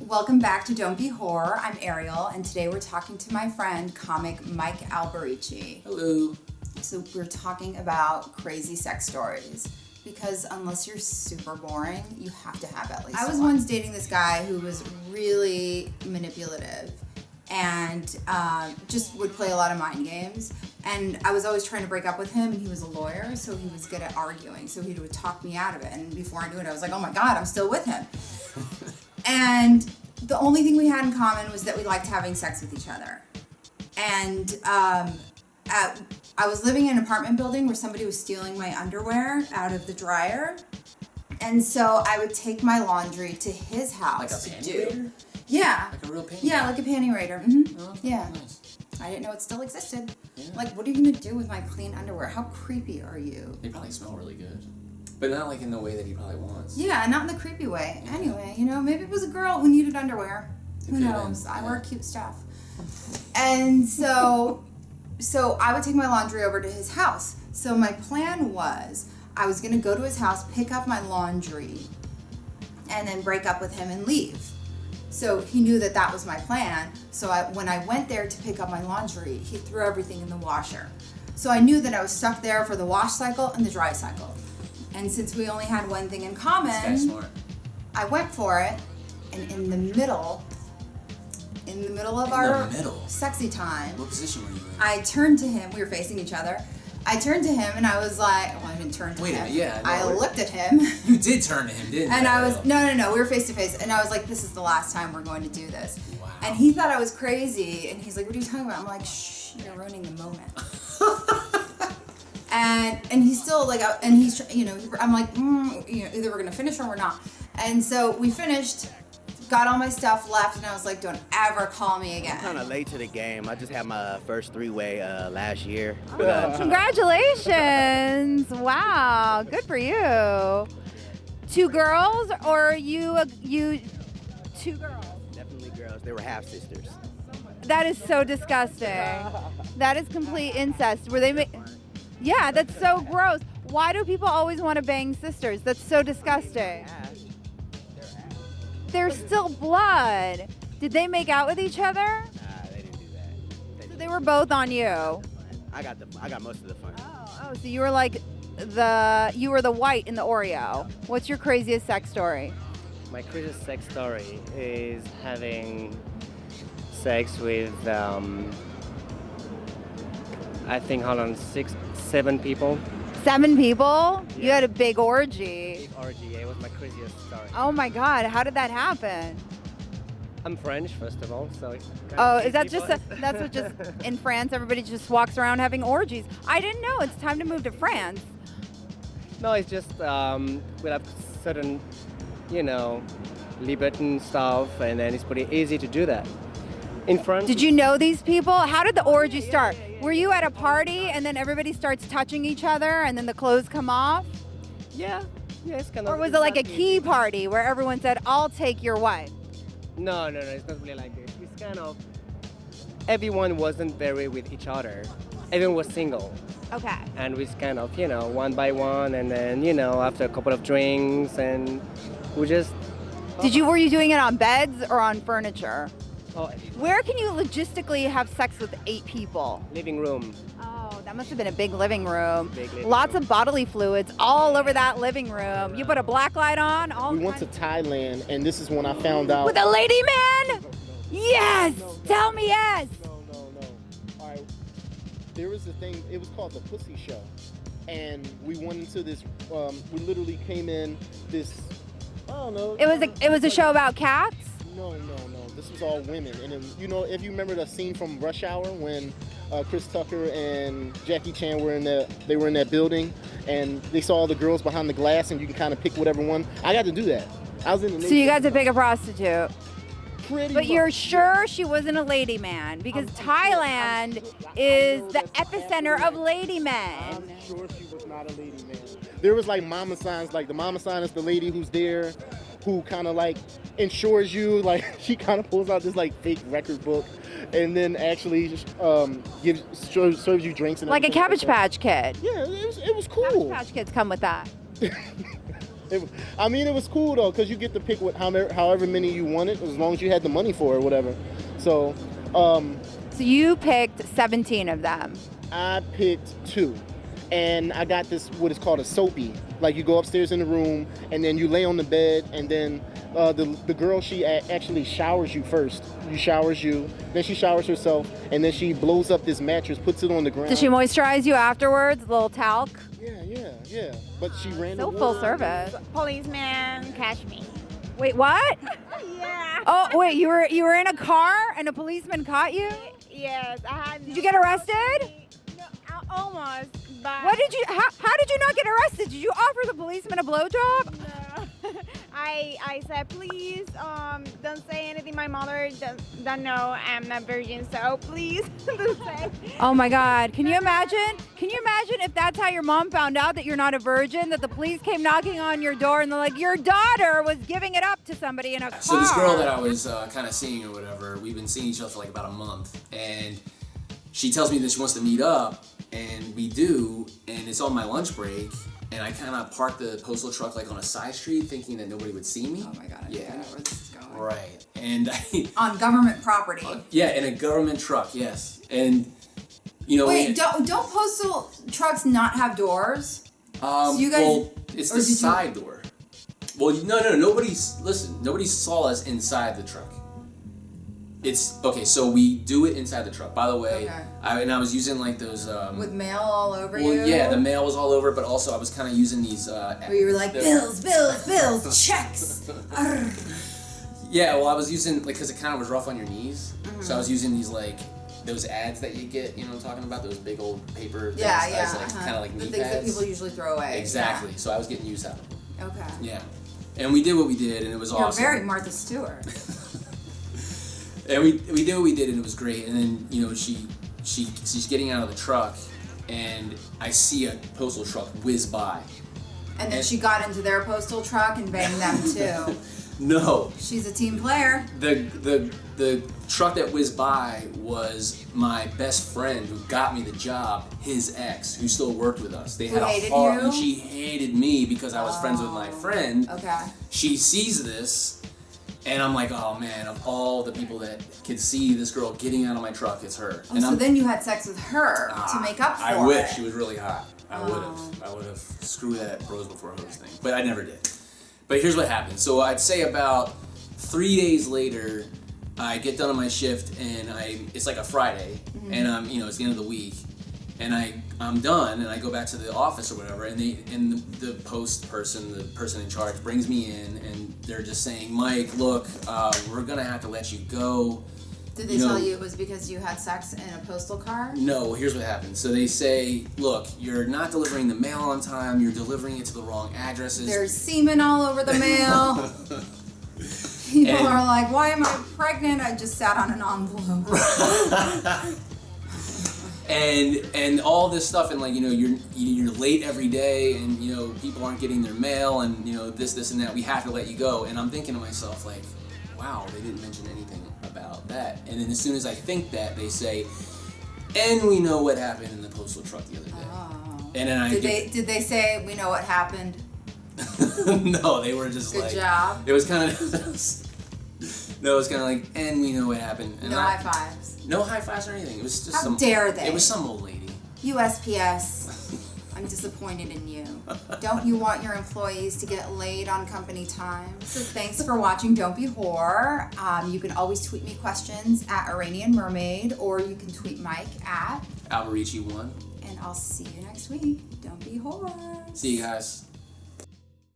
Welcome back to Don't Be Horror. I'm Ariel, and today we're talking to my friend, comic Mike Alberici. Hello. So we're talking about crazy sex stories, because unless you're super boring, you have to have at least one. I was once dating this guy who was really manipulative and just would play a lot of mind games. And I was always trying to break up with him, and he was a lawyer, so he was good at arguing. So he would talk me out of it, and before I knew it, I was like, oh my God, I'm still with him. And the only thing we had in common was that we liked having sex with each other. And I was living in an apartment building where somebody was stealing my underwear out of the dryer. And so I would take my laundry to his house like a panty raider? Yeah. Like a real panty? Yeah, like a panty raider. Mm-hmm. Oh, yeah. Nice. I didn't know it still existed. Yeah. Like, what are you going to do with my clean underwear? How creepy are you? They probably smell really good. But not like in the way that he probably wants. Yeah, not in the creepy way. Anyway, maybe it was a girl who needed underwear. Who knows? I wear cute stuff. And so I would take my laundry over to his house. So my plan was I was going to go to his house, pick up my laundry, and then break up with him and leave. So he knew that was my plan. So when I went there to pick up my laundry, he threw everything in the washer. So I knew that I was stuck there for the wash cycle and the dry cycle. And since we only had one thing in common, I went for it. And in the middle of our sexy time, what position were you in? I turned to him. We were facing each other. I turned to him and I was like, well, I didn't turn to him. Wait a minute, yeah. I looked at him. You did turn to him, didn't you? And I was, no, we were face to face. And I was like, this is the last time we're going to do this. Wow. And he thought I was crazy. And he's like, what are you talking about? I'm like, shh, you're ruining the moment. And he's still like, and he's, I'm like, either we're going to finish or we're not. And so we finished, got all my stuff left, and I was like, don't ever call me again. I'm kind of late to the game. I just had my first three-way last year. Congratulations. Wow, good for you. Two girls or you two girls? Definitely girls. They were half-sisters. That is so disgusting. That is complete incest. Were they Yeah, that's so gross. Why do people always want to bang sisters? That's so disgusting. They're still blood. Did they make out with each other? Nah, they didn't do that. So they were both on you. I got most of the fun. Oh, so you were like you were the white in the Oreo. What's your craziest sex story? My craziest sex story is having sex with, I think, 7 people. 7 people? Yeah. You had a big orgy. Big orgy, it was my craziest story. Oh my God, how did that happen? I'm French, first of all, so... Is that that's what just, in France, everybody just walks around having orgies. I didn't know, it's time to move to France. No, it's just, we have certain, libertine stuff, and then it's pretty easy to do that. In France... Did you know these people? How did the orgy start? Were you at a party and then everybody starts touching each other and then the clothes come off? Yeah, it's kind of... Or was it like a key party where everyone said, I'll take your wife? No, it's not really like this. It's kind of... Everyone wasn't very with each other. Everyone was single. Okay. And we kind of, one by one, and then, after a couple of drinks, and we just... Were you doing it on beds or on furniture? Oh, where can you logistically have sex with 8 people? Living room. Oh, that must have been a big living room. Lots of bodily fluids all over that living room. You put a black light on. We went to Thailand, and this is when I found out. With a lady man? Yes! Tell me yes! No. All right. There was a thing, it was called the Pussy Show. And we went into this, we literally came in this, I don't know. It was a show about cats? No. This was all women. And then, if you remember the scene from Rush Hour when Chris Tucker and Jackie Chan were in that building, and they saw all the girls behind the glass, and you can kind of pick whatever one. I got to do that. I was in the. So you got to pick a prostitute. Pretty but much. You're sure she wasn't a lady man? Because Thailand is the epicenter of lady men. I'm sure she was not a lady man. There was like mama signs, like the mama sign is the lady who's there, who kind of like insures you, like she kind of pulls out this like fake record book and then actually serves you drinks and like a Cabbage Patch Kid. Yeah, it was cool. Cabbage Patch Kids come with that. It was cool though, because you get to pick however many you wanted, as long as you had the money for it or whatever. So, So you picked 17 of them. I picked 2. And I got this, what is called a soapy. Like you go upstairs in the room, and then you lay on the bed, and then the girl, she actually showers you first. Showers you, then she showers herself, and then she blows up this mattress, puts it on the ground. Does she moisturize you afterwards? A little talc? Yeah. But she ran So full service. Policeman catch me. Wait, what? Yeah. Oh, wait, you were in a car and a policeman caught you? Yes, I had. Did you get arrested? No, almost. But How did you not get arrested? Did you offer the policeman a blowjob? No. I said, please, don't say anything. My mother don't know I'm not virgin, so please don't say. Oh my God! Can you imagine? Can you imagine if that's how your mom found out that you're not a virgin? That the police came knocking on your door and they're like, your daughter was giving it up to somebody in a car. So this girl that I was kind of seeing or whatever, we've been seeing each other for like about a month, and she tells me that she wants to meet up, and we do, and it's on my lunch break. And I kind of parked the postal truck like on a side street, thinking that nobody would see me. Oh my God! I think I know where this is going. Right. And On government property. Yeah, in a government truck. Yes. And Wait, don't postal trucks not have doors? So you guys, well, it's the side door. Well, no. Nobody saw us inside the truck. It's okay. So we do it inside the truck. By the way, I was using like those with mail all over you. Yeah, the mail was all over, but also I was kind of using these. Where you were like bills, checks. Yeah, well, I was using because it kind of was rough on your knees, so I was using these like those ads that you get. You know what I'm talking about? Those big old paper things. Yeah. Kind of like knee the things pads. that people usually throw away. Exactly. So I was getting used out of them. Okay. Yeah, and we did what we did, and it was awesome. You're very Martha Stewart. And we did what we did, and it was great. And then she's getting out of the truck, and I see a postal truck whiz by. And then she got into their postal truck and banged them too. No. She's a team player. The truck that whizzed by was my best friend who got me the job, his ex, who still worked with us. They had hated a hard, you? and she hated me because I was friends with my friend. Okay. She sees this. And I'm like, oh man, of all the people that could see this girl getting out of my truck, it's her. Oh, so then you had sex with her to make up for it. I wish. She was really hot. I would have screwed that bros before hoes thing. But I never did. But here's what happened. So I'd say about 3 days later, I get done on my shift, and it's like a Friday, and it's the end of the week, and I'm done, and I go back to the office or whatever, and the post person, the person in charge, brings me in, and they're just saying, Mike, look, we're gonna have to let you go. Did they tell you it was because you had sex in a postal car? No, well, here's what happened. So they say, look, you're not delivering the mail on time, you're delivering it to the wrong addresses. There's semen all over the mail. People are like, why am I pregnant? I just sat on an envelope. And all this stuff, and like you're late every day, and people aren't getting their mail, and this and that. We have to let you go. And I'm thinking to myself like, wow, they didn't mention anything about that. And then as soon as I think that, they say, and we know what happened in the postal truck the other day. Oh. And then did they say we know what happened? No, they were just Good job. It was kind of no, it was kind of like, and we know what happened. And no high fives. No high fives or anything. It was just How dare they? It was some old lady. USPS, I'm disappointed in you. Don't you want your employees to get laid on company time? So thanks for watching Don't Be Whore. You can always tweet me questions at Iranian Mermaid, or you can tweet Mike at Alberici1. And I'll see you next week. Don't be whore. See you guys.